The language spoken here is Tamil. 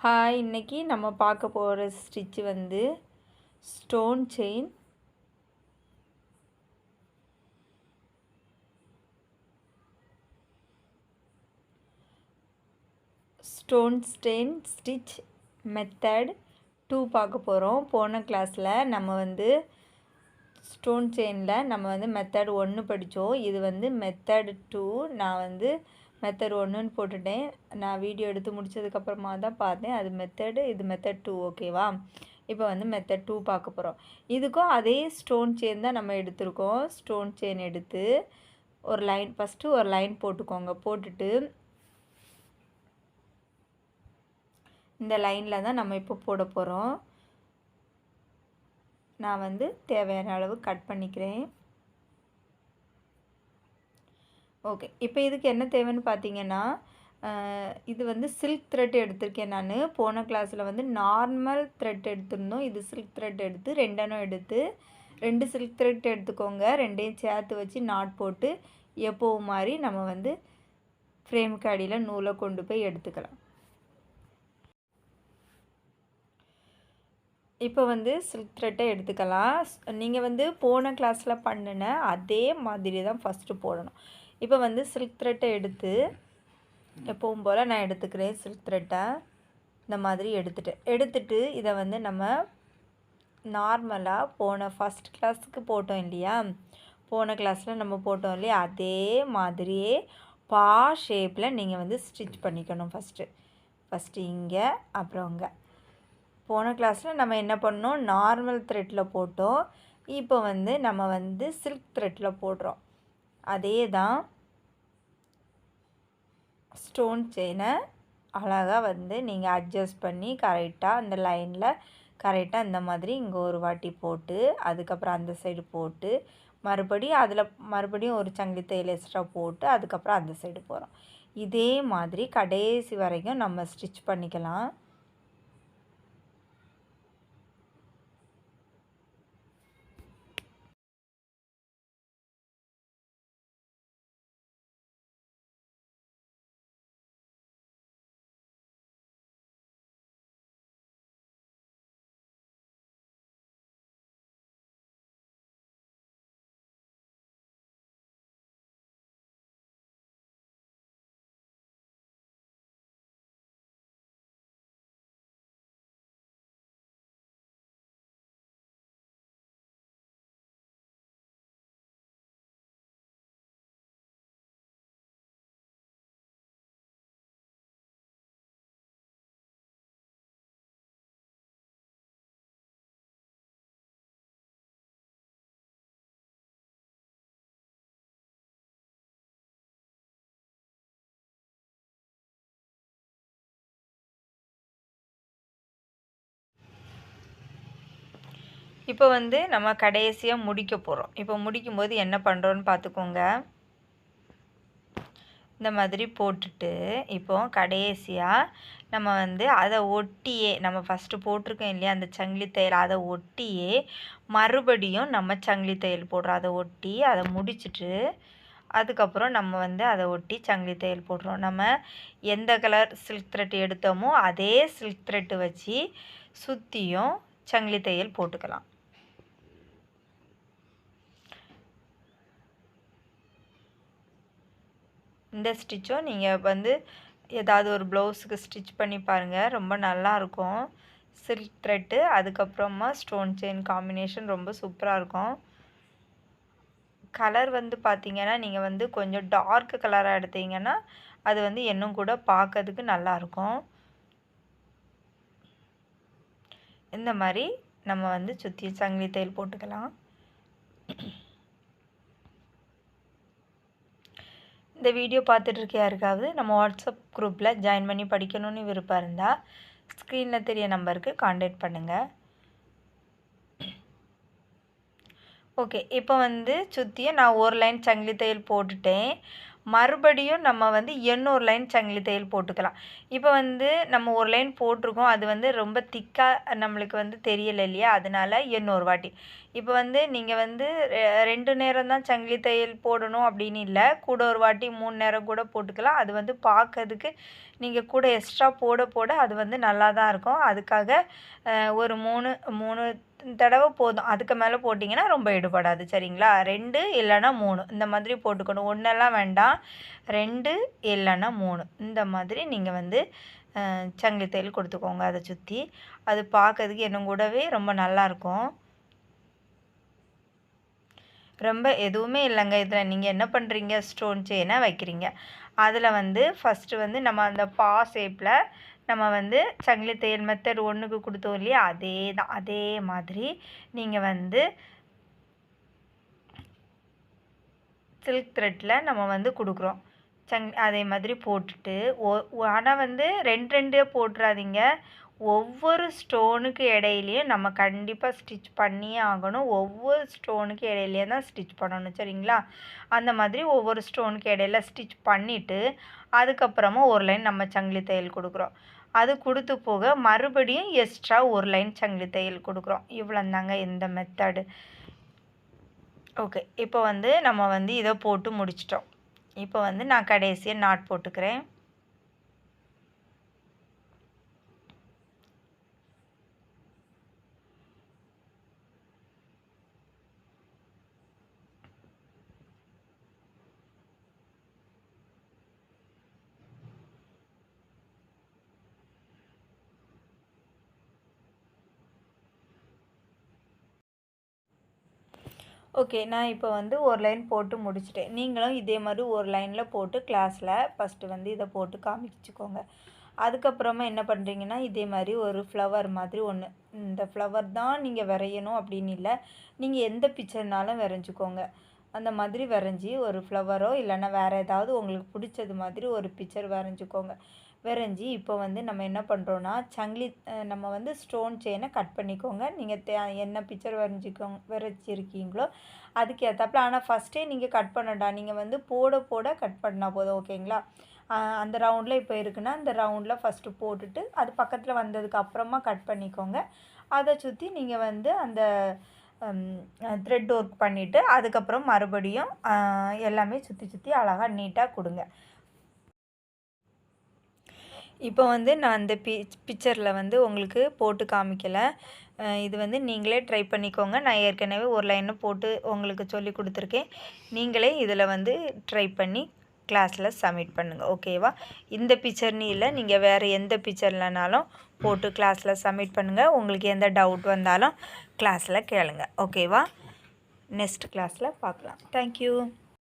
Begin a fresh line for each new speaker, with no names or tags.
ஹாய், இன்னைக்கு நம்ம பார்க்க போகிற ஸ்டிச் வந்து stone chain. Stone chain stitch method 2 பார்க்க போகிறோம். போன கிளாஸில் நம்ம வந்து ஸ்டோன் செயினில் நம்ம வந்து மெத்தட் 1 படித்தோம். இது வந்து மெத்தட் 2. நான் வந்து மெத்தட் 1ன்னு போட்டுட்டேன். நான் வீடியோ எடுத்து முடித்ததுக்கப்புறமா தான் பார்த்தேன். அது மெத்தடு, இது மெத்தட் 2. ஓகேவா? இப்போ வந்து மெத்தட் 2 பார்க்க போகிறோம். இதுக்கும் அதே ஸ்டோன் செயின் தான் நம்ம எடுத்திருக்கோம். ஸ்டோன் செயின் எடுத்து ஒரு லைன், ஃபஸ்ட்டு ஒரு லைன் போட்டுக்கோங்க. போட்டுட்டு இந்த லைனில் தான் நம்ம இப்போ போட போகிறோம். நான் வந்து தேவையான அளவு கட் பண்ணிக்கிறேன். ஓகே, இப்போ இதுக்கு என்ன தேவைன்னு பார்த்தீங்கன்னா, இது வந்து சில்க் த்ரெட் எடுத்திருக்கேன் நான். போன கிளாஸில் வந்து நார்மல் த்ரெட் எடுத்திருந்தோம். இது சில்க் த்ரெட் எடுத்து 2 எண்ணம் எடுத்து 2 சில்க் த்ரெட் எடுத்துக்கோங்க. 2ஐயும் சேர்த்து வச்சு நாட் போட்டு எப்போவும் மாதிரி நம்ம வந்து ஃப்ரேமுக்கு அடியில் நூலை கொண்டு போய் எடுத்துக்கலாம். இப்போ வந்து சில்க் த்ரெட்டை எடுத்துக்கலாம். நீங்கள் வந்து போன கிளாஸில் பண்ணின அதே மாதிரி தான் ஃபஸ்ட்டு போடணும். இப்போ வந்து சில்க் த்ரெட்டை எப்பவும் போல் நான் எடுத்துக்கிறேன். சில்க் த்ரெட்டை இந்த மாதிரி எடுத்துட்டு இதை வந்து நம்ம நார்மலாக போன ஃபஸ்ட் கிளாஸுக்கு போட்டோம் இல்லையா, போன கிளாஸில் நம்ம போட்டோம் இல்லையா, அதே மாதிரியே பா ஷேப்பில் நீங்கள் வந்து ஸ்டிச் பண்ணிக்கணும். ஃபஸ்ட்டு இங்கே, அப்புறம் இங்கே. போன கிளாஸில் நம்ம என்ன பண்ணோம், நார்மல் த்ரெட்டில் போட்டோம். இப்போ வந்து நம்ம வந்து சில்க் த்ரெட்டில் போடுறோம். அதே தான் ஸ்டோன் செயினை அழகாக வந்து நீங்கள் அட்ஜஸ்ட் பண்ணி கரெக்டாக அந்த லைனில் கரெக்டாக இந்த மாதிரி இங்கே ஒரு வாட்டி போட்டு, அதுக்கப்புறம் அந்த சைடு போட்டு, மறுபடியும் ஒரு சங்கிலி தையல் எக்ஸ்ட்ரா போட்டு, அதுக்கப்புறம் அந்த சைடு போகிறோம். இதே மாதிரி கடைசி வரைக்கும் நம்ம ஸ்டிச் பண்ணிக்கலாம். இப்போ வந்து நம்ம கடைசியாக முடிக்க போகிறோம். இப்போ முடிக்கும்போது என்ன பண்ணுறோன்னு பார்த்துக்கோங்க. இந்த மாதிரி போட்டுட்டு இப்போ கடைசியாக நம்ம வந்து அதை ஒட்டியே, நம்ம ஃபஸ்ட்டு போட்டிருக்கோம் இல்லையா அந்த சங்கிலி தையல், அதை ஒட்டியே மறுபடியும் நம்ம சங்கிலி தையல் போடுறோம். அதை ஒட்டி அதை முடிச்சுட்டு அதுக்கப்புறம் நம்ம வந்து அதை ஒட்டி சங்கிலி தையல் போடுறோம். நம்ம எந்த கலர் சில்க் த்ரெட் எடுத்தோமோ அதே சில்க் த்ரெட்டு வச்சு சுற்றியும் சங்கிலி தையல் போட்டுக்கலாம். இந்த ஸ்டிச்சும் நீங்கள் வந்து ஏதாவது ஒரு ப்ளவுஸுக்கு ஸ்டிச் பண்ணி பாருங்கள், ரொம்ப நல்லாயிருக்கும். சில்க் த்ரெட்டு அதுக்கப்புறமா ஸ்டோன் செயின் காம்பினேஷன் ரொம்ப சூப்பராக இருக்கும். கலர் வந்து பார்த்திங்கன்னா நீங்கள் வந்து கொஞ்சம் டார்க் கலராக எடுத்தீங்கன்னா அது வந்து இன்னும் கூட பார்க்கறதுக்கு நல்லாயிருக்கும். இந்த மாதிரி நம்ம வந்து சுற்றி சங்கிலி தையல் போட்டுக்கலாம். இந்த வீடியோ பார்த்துட்ருக்க யாருக்காவது நம்ம வாட்ஸ்அப் குரூப்பில் ஜாயின் பண்ணி படிக்கணும்னு விருப்பம் இருந்தால் ஸ்க்ரீனில் தெரிய நம்பருக்கு காண்டாக்ட் பண்ணுங்கள். ஓகே, இப்போ வந்து சுற்றியும் நான் ஒரு லைன் சங்கிலி தையல் போட்டுட்டேன். மறுபடியும் நம்ம வந்து இன்னொரு லைன் சங்கிலி தையல் போட்டுக்கலாம். இப்போ வந்து நம்ம ஒரு லைன் போட்டிருக்கோம், அது வந்து ரொம்ப திக்காக நம்மளுக்கு வந்து தெரியலை இல்லையா, அதனால இன்னொரு வாட்டி. இப்போ வந்து நீங்கள் வந்து 2 நேரம் தான் சங்கிலி தையல் போடணும் அப்படின்னு இல்லை, கூட ஒரு வாட்டி 3 நேரம் கூட போட்டுக்கலாம். அது வந்து பார்க்கறதுக்கு நீங்கள் கூட எக்ஸ்ட்ரா போட போட அது வந்து நல்லா தான் இருக்கும். அதுக்காக ஒரு 3 தடவை போதும். அதுக்கு மேலே போட்டிங்கன்னா ரொம்ப எடுபடாது. சரிங்களா? 2 இல்லைன்னா 3 இந்த மாதிரி போட்டுக்கணும். 1 வேண்டாம், 2 இல்லைன்னா 3 இந்த மாதிரி நீங்கள் வந்து சங்கிலி தையல் கொடுத்துக்கோங்க. அதை சுற்றி அது பார்க்கறதுக்கு இன்னும் கூடவே ரொம்ப நல்லாயிருக்கும். ரொம்ப எதுவுமே இல்லைங்க. இதில் நீங்கள் என்ன பண்ணுறீங்க, ஸ்டோன் செயினை வைக்கிறீங்க. அதில் வந்து ஃபஸ்ட்டு வந்து நம்ம அந்த பா ஷேப்பில் நம்ம வந்து சங்கிலி தையல் மெத்தட் 1க்கு கொடுத்தோம் இல்லையா, அதே தான். அதே மாதிரி நீங்கள் வந்து சில்க் த்ரெட்டில் நம்ம வந்து கொடுக்குறோம். அதே மாதிரி போட்டுட்டு ஆனால் வந்து 2 போட்டுறாதீங்க. ஒவ்வொரு ஸ்டோனுக்கு இடையிலையும் நம்ம கண்டிப்பாக ஸ்டிச் பண்ணியே ஆகணும். ஒவ்வொரு ஸ்டோனுக்கு இடையிலையே தான் ஸ்டிச் பண்ணணும். சரிங்களா? அந்த மாதிரி ஒவ்வொரு ஸ்டோனுக்கு இடையில ஸ்டிச் பண்ணிவிட்டு அதுக்கப்புறமா ஒரு லைன் நம்ம சங்கிலி தையல் கொடுக்குறோம். அது கொடுத்து போக மறுபடியும் எக்ஸ்ட்ரா ஒரு லைன் சங்கிலி தையல் கொடுக்குறோம். இவ்வளோந்தாங்க இந்த மெத்தடு. ஓகே, இப்போ வந்து நம்ம வந்து இதை போட்டு முடிச்சிட்டோம். இப்போ வந்து நான் கடைசியாக நாட் போட்டுக்கிறேன். ஓகே, நான் இப்போ வந்து ஒரு லைன் போட்டு முடிச்சிட்டேன். நீங்களும் இதே மாதிரி ஒரு லைனில் போட்டு கிளாஸில் ஃபஸ்ட்டு வந்து இதை போட்டு காமிச்சிக்கோங்க. அதுக்கப்புறமா என்ன பண்ணுறீங்கன்னா, இதே மாதிரி ஒரு ஃப்ளவர் மாதிரி ஒன்று, இந்த ஃப்ளவர் தான் நீங்கள் வரையணும் அப்படின்னு இல்லை, நீங்கள் எந்த பிக்சர்னாலும் வரைஞ்சிக்கோங்க. அந்த மாதிரி வரைஞ்சி ஒரு ஃப்ளவரோ இல்லைன்னா வேறு ஏதாவது உங்களுக்கு பிடிச்சது மாதிரி ஒரு பிக்சர் வரைஞ்சிக்கோங்க. வரைஞ்சி இப்போ வந்து நம்ம என்ன பண்ணுறோன்னா, நம்ம வந்து ஸ்டோன் செயினை கட் பண்ணிக்கோங்க. நீங்கள் என்ன பிக்சர் வரைஞ்சிருக்கீங்களோ அதுக்கு ஏற்றாப்புல. ஆனால் ஃபஸ்ட்டே நீங்கள் கட் பண்ணடா, நீங்கள் வந்து போட போட கட் பண்ணால் போதும். ஓகேங்களா? அந்த ரவுண்டில் இப்போ இருக்குன்னா அந்த ரவுண்டில் ஃபஸ்ட்டு போட்டுட்டு அது பக்கத்தில் வந்ததுக்கு அப்புறமா கட் பண்ணிக்கோங்க. அதை சுற்றி நீங்கள் வந்து அந்த த்ரெட் ஒர்க் பண்ணிவிட்டு அதுக்கப்புறம் மறுபடியும் எல்லாமே சுற்றி சுற்றி அழகாக நீட்டாக கொடுங்க. இப்போ வந்து நான் அந்த பிக்சரில் வந்து உங்களுக்கு போட்டு காமிக்கலை. இது வந்து நீங்களே ட்ரை பண்ணிக்கோங்க. நான் ஏற்கனவே ஒரு லைனை போட்டு உங்களுக்கு சொல்லி கொடுத்துருக்கேன். நீங்களே இதில் வந்து ட்ரை பண்ணி கிளாஸில் சப்மிட் பண்ணுங்கள். ஓகேவா? இந்த பிக்சர்னு இல்லை, நீங்கள் வேறு எந்த பிக்சர்லனாலும் போட்டு கிளாஸில் சப்மிட் பண்ணுங்கள். உங்களுக்கு எந்த டவுட் வந்தாலும் கிளாஸில் கேளுங்க. ஓகேவா? நெக்ஸ்ட் கிளாஸில் பார்க்கலாம். தேங்க்யூ.